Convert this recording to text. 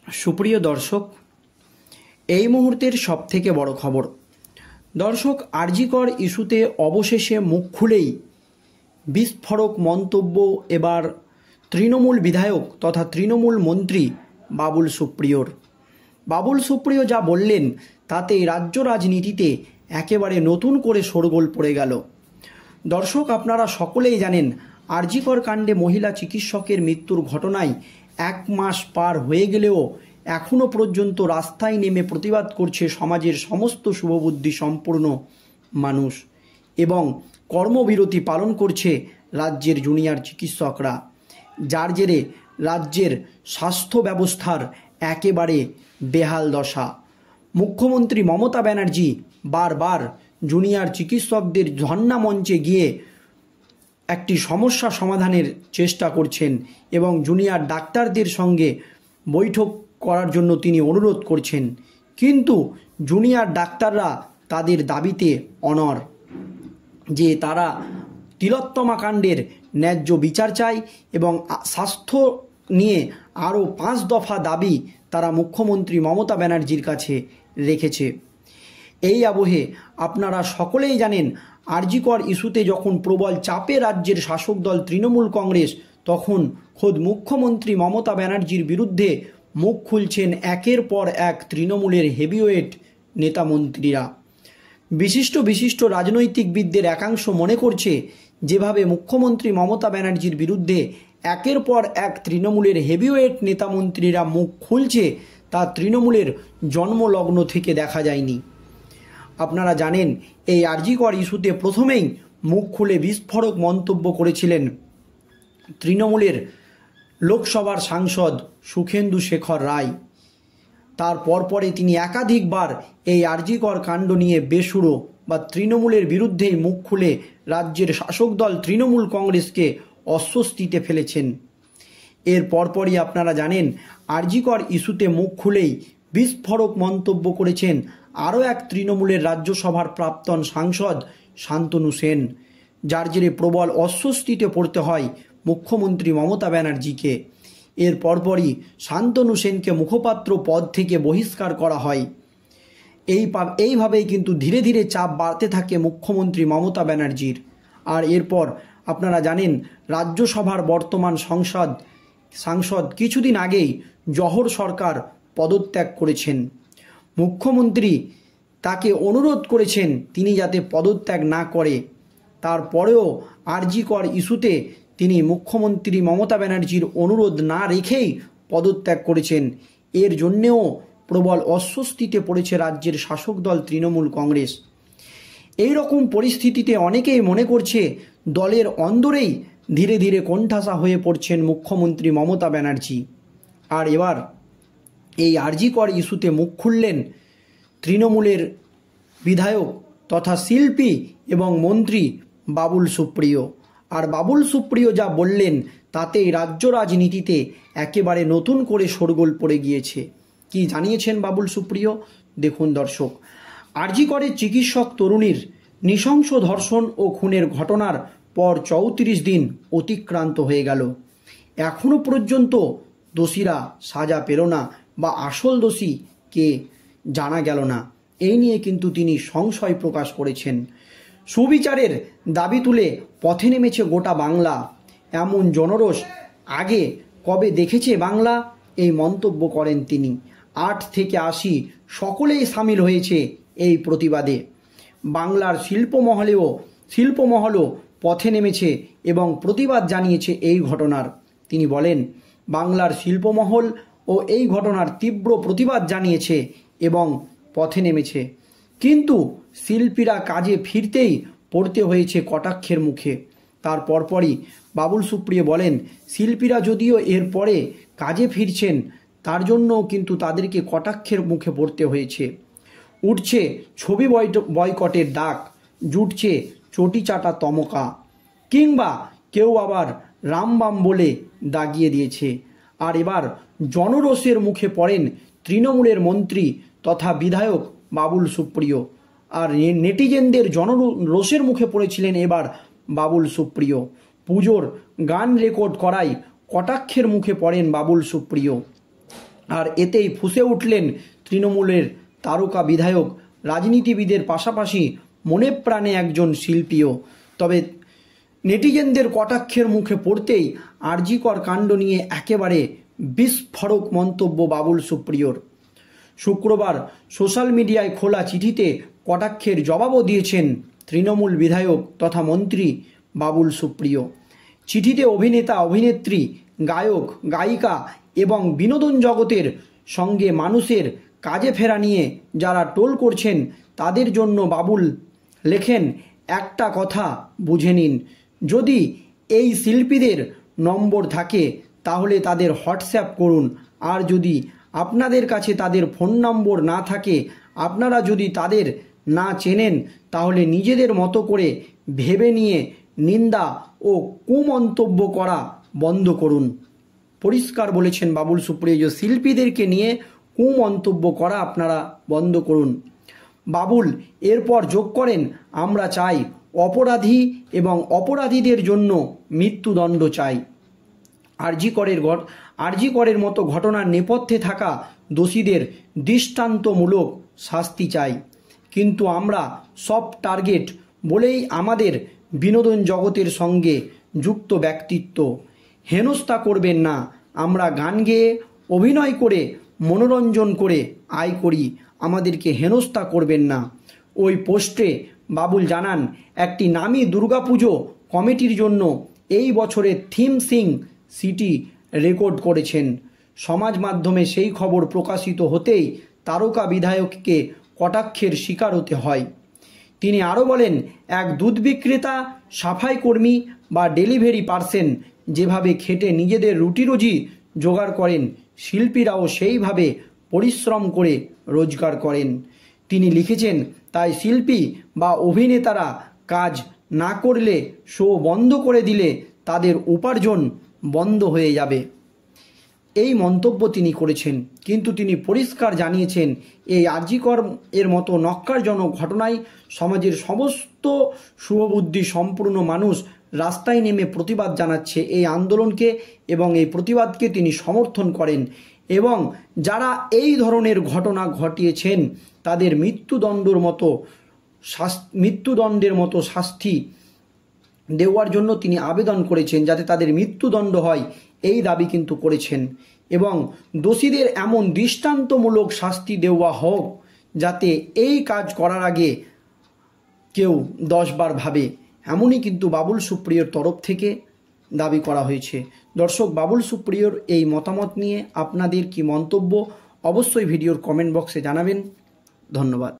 সুপ্রিয় দর্শক, এই মুহূর্তের সবথেকে বড় খবর। দর্শক, আরজিকর ইস্যুতে অবশেষে মুখ খুলেই বিস্ফোরক মন্তব্য এবার তৃণমূল বিধায়ক তথা তৃণমূল মন্ত্রী বাবুল সুপ্রিয়র। বাবুল সুপ্রিয় যা বললেন তাতে রাজ্য রাজনীতিতে একেবারে নতুন করে শোরগোল পড়ে গেল। দর্শক, আপনারা সকলেই জানেন আরজিকর কাণ্ডে মহিলা চিকিৎসকের মৃত্যুর ঘটনায় 1 মাস পার হয়ে গেলেও এখনও পর্যন্ত রাস্তায় নেমে প্রতিবাদ করছে সমাজের সমস্ত শুভবুদ্ধি সম্পূর্ণ মানুষ এবং কর্মবিরতি পালন করছে রাজ্যের জুনিয়র চিকিৎসকরা, যার জেরে রাজ্যের স্বাস্থ্য ব্যবস্থার একেবারে বেহাল দশা। মুখ্যমন্ত্রী মমতা ব্যানার্জি বারবার জুনিয়র চিকিৎসকদের ধর্ণা মঞ্চে গিয়ে একটি সমস্যা সমাধানের চেষ্টা করছেন এবং জুনিয়র ডাক্তারদের সঙ্গে বৈঠক করার জন্য তিনি অনুরোধ করছেন, কিন্তু জুনিয়র ডাক্তাররা তাদের দাবিতে অনড় যে তারা তিলোত্তমা কাণ্ডের ন্যায্য বিচার চায় এবং স্বাস্থ্য নিয়ে আরও 5 দফা দাবি তারা মুখ্যমন্ত্রী মমতা ব্যানার্জির কাছে রেখেছে। এই আবহে আপনারা সকলেই জানেন আরজিকর ইস্যুতে যখন প্রবল চাপে রাজ্যের শাসক দল তৃণমূল কংগ্রেস, তখন খোদ মুখ্যমন্ত্রী মমতা ব্যানার্জির বিরুদ্ধে মুখ খুলছেন একের পর এক তৃণমূলের হেভিওয়েট নেতা মন্ত্রীরা। বিশিষ্ট রাজনৈতিকবিদদের একাংশ মনে করছে যেভাবে মুখ্যমন্ত্রী মমতা ব্যানার্জির বিরুদ্ধে একের পর এক তৃণমূলের হেভিওয়েট নেতা মন্ত্রীরা মুখ খুলছে তা তৃণমূলের জন্মলগ্ন থেকে দেখা যায়নি। আপনারা জানেন এই আরজিকর ইস্যুতে প্রথমেই মুখ খুলে বিস্ফোরক মন্তব্য করেছিলেন তৃণমূলের লোকসভার সাংসদ সুখেন্দু শেখর রায়। তার পরপরে তিনি একাধিকবার এই আরজিকর কাণ্ড নিয়ে বেসুরো বা তৃণমূলের বিরুদ্ধেই মুখ খুলে রাজ্যের শাসক দল তৃণমূল কংগ্রেসকে অস্বস্তিতে ফেলেছেন। এর পরপরই আপনারা জানেন আরজিকর ইস্যুতে মুখ খুলেই বিস্ফোরক মন্তব্য করেছেন আরও এক তৃণমূলের রাজ্যসভার প্রাক্তন সাংসদ শান্তনু সেন, যার জেরে প্রবল অস্বস্তিতে পড়তে হয় মুখ্যমন্ত্রী মমতা ব্যানার্জিকে। এর পরপরই শান্তনু সেনকে মুখপাত্র পদ থেকে বহিষ্কার করা হয়। এইভাবেই কিন্তু ধীরে ধীরে চাপ বাড়তে থাকে মুখ্যমন্ত্রী মমতা ব্যানার্জির। আর এরপর আপনারা জানেন রাজ্যসভার বর্তমান সাংসদ কিছুদিন আগেই জহর সরকার পদত্যাগ করেছেন। মুখ্যমন্ত্রী তাকে অনুরোধ করেছেন তিনি যাতে পদত্যাগ না করে। তারপরেও আরজিকর ইস্যুতে তিনি মুখ্যমন্ত্রী মমতা ব্যানার্জির অনুরোধ না রেখেই পদত্যাগ করেছেন। এর জন্যেও প্রবল অস্বস্তিতে পড়েছে রাজ্যের শাসক দল তৃণমূল কংগ্রেস। এই রকম পরিস্থিতিতে অনেকেই মনে করছে দলের অন্দরেই ধীরে ধীরে কোণঠাসা হয়ে পড়ছেন মুখ্যমন্ত্রী মমতা ব্যানার্জি। আর এবার এই আরজিকর ইস্যুতে মুখ খুললেন তৃণমূলের বিধায়ক তথা শিল্পী এবং মন্ত্রী বাবুল সুপ্রিয়। আর বাবুল সুপ্রিয় যা বললেন তাতেই রাজ্য রাজনীতিতে একেবারে নতুন করে শোরগোল পড়ে গিয়েছে। কি জানিয়েছেন বাবুল সুপ্রিয় দেখুন দর্শক। আরজিকরের চিকিৎসক তরুণীর নৃশংস ধর্ষণ ও খুনের ঘটনার পর 34 দিন অতিক্রান্ত হয়ে গেল, এখনও পর্যন্ত দোষীরা সাজা পেল না বা আসল দোষী কে জানা গেল না। এই নিয়ে কিন্তু তিনি সংশয় প্রকাশ করেছেন। সুবিচারের দাবি তুলে পথে নেমেছে গোটা বাংলা, এমন জনরোষ আগে কবে দেখেছে বাংলা, এই মন্তব্য করেন তিনি। 8 থেকে 80 সকলেই সামিল হয়েছে এই প্রতিবাদে। বাংলার শিল্পমহলও পথে নেমেছে এবং প্রতিবাদ জানিয়েছে এই ঘটনার। তিনি বলেন বাংলার শিল্পমহল ও এই ঘটনার তীব্র প্রতিবাদ জানিয়েছে এবং পথে নেমেছে, কিন্তু শিল্পীরা কাজে ফিরতেই পড়তে হয়েছে কটাক্ষের মুখে। তার পরপরই বাবুল সুপ্রিয় বলেন শিল্পীরা যদিও এর পরে কাজে ফিরছেন, তার জন্যও কিন্তু তাদেরকে কটাক্ষের মুখে পড়তে হয়েছে। উঠছে ছবি বয়কটের ডাক, জুটছে চটি চাটা তমকা, কিংবা কেউ আবার রামবাম বলে দাগিয়ে দিয়েছে। আর এবার জনরোষের মুখে পড়েন তৃণমূলের মন্ত্রী তথা বিধায়ক বাবুল সুপ্রিয়। আর নেটিজেনদের জনরোষের মুখে পড়েছিলেন এবার বাবুল সুপ্রিয়। পুজোর গান রেকর্ড করায় কটাক্ষের মুখে পড়েন বাবুল সুপ্রিয়। আর এতেই ফুঁসে উঠলেন তৃণমূলের তারকা বিধায়ক, রাজনীতিবিদের পাশাপাশি মনে প্রাণে একজন শিল্পীও। তবে নেটিজেনদের কটাক্ষের মুখে পড়তেই আরজি কর কাণ্ড নিয়ে একেবারে বিস্ফোরক মন্তব্য বাবুল সুপ্রিয়র। শুক্রবার সোশ্যাল মিডিয়ায় খোলা চিঠিতে কটাক্ষের জবাবও দিয়েছেন তৃণমূল বিধায়ক তথা মন্ত্রী বাবুল সুপ্রিয়। চিঠিতে অভিনেতা, অভিনেত্রী, গায়ক, গায়িকা এবং বিনোদন জগতের সঙ্গে মানুষের কাজে ফেরা নিয়ে যারা টোল করছেন তাদের জন্য বাবুল লেখেন, একটা কথা বুঝে নিন, যদি এই শিল্পীদের নম্বর থাকে তাহলে তাদের হোয়াটসঅ্যাপ করুন, আর যদি আপনাদের কাছে তাদের ফোন নম্বর না থাকে, আপনারা যদি তাদের না চেনেন, তাহলে নিজেদের মতো করে ভেবে নিয়ে নিন্দা ও কুমন্তব্য করা বন্ধ করুন। পরিষ্কার বলেছেন বাবুল সুপ্রিয় যে শিল্পীদেরকে নিয়ে কুমন্তব্য করা আপনারা বন্ধ করুন। বাবুল এরপর যোগ করেন, আমরা চাই অপরাধী এবং অপরাধীদের জন্য মৃত্যুদণ্ড চাই। আরজি করের মতো ঘটনার নেপথ্যে থাকা দোষীদের দৃষ্টান্তমূলক শাস্তি চাই। কিন্তু আমরা সফট টার্গেট বলেই আমাদের বিনোদন জগতের সঙ্গে যুক্ত ব্যক্তিত্ব হেনস্থা করবেন না। আমরা গান গেয়ে, অভিনয় করে, মনোরঞ্জন করে আয় করি, আমাদেরকে হেনস্থা করবেন না। ওই পোস্টে বাবুল জানান, একটি নামী দুর্গাপুজো কমিটির জন্য এই বছরের থিম সিং সিটি রেকর্ড করেছেন। সমাজ মাধ্যমে সেই খবর প্রকাশিত হতেই তারকা বিধায়ককে কটাক্ষের শিকার হতে হয়। তিনি আরও বলেন, এক দুধ বিক্রেতা, সাফাই কর্মী বা ডেলিভারি পার্সন যেভাবে খেটে নিজেদের রুটি রুজি জোগাড় করেন, শিল্পীরাও সেইভাবে পরিশ্রম করে রোজগার করেন। তিনি লিখেছেন, তাই শিল্পী বা অভিনেতারা কাজ না করলে, শো বন্ধ করে দিলে তাদের উপার্জন বন্ধ হয়ে যাবে। এই মন্তব্য তিনি করেছেন, কিন্তু তিনি পরিষ্কার জানিয়েছেন, এই আরজি কর এর মতো নক্কারজনক ঘটনায় সমাজের সমস্ত শুভবুদ্ধি সম্পূর্ণ মানুষ রাস্তায় নেমে প্রতিবাদ জানাচ্ছে এই আন্দোলনকে, এবং এই প্রতিবাদকে তিনি সমর্থন করেন, এবং যারা এই ধরনের ঘটনা ঘটিয়েছেন তাদের মৃত্যুদণ্ডের মতো শাস্তি দেওয়ার জন্য তিনি আবেদন করেছেন, যাতে তাদের মৃত্যুদণ্ড হয় এই দাবি কিন্তু করেছেন। এবং দোষীদের এমন দৃষ্টান্তমূলক শাস্তি দেওয়া হোক যাতে এই কাজ করার আগে কেউ 10 বার ভাবে, এমনই কিন্তু বাবুল সুপ্রিয়র তরফ থেকে দাবি করা হয়েছে। দর্শক, বাবুল সুপ্রিয়র এই মতামত নিয়ে আপনাদের কি মন্তব্য অবশ্যই ভিডিওর কমেন্ট বক্সে জানাবেন। ধন্যবাদ।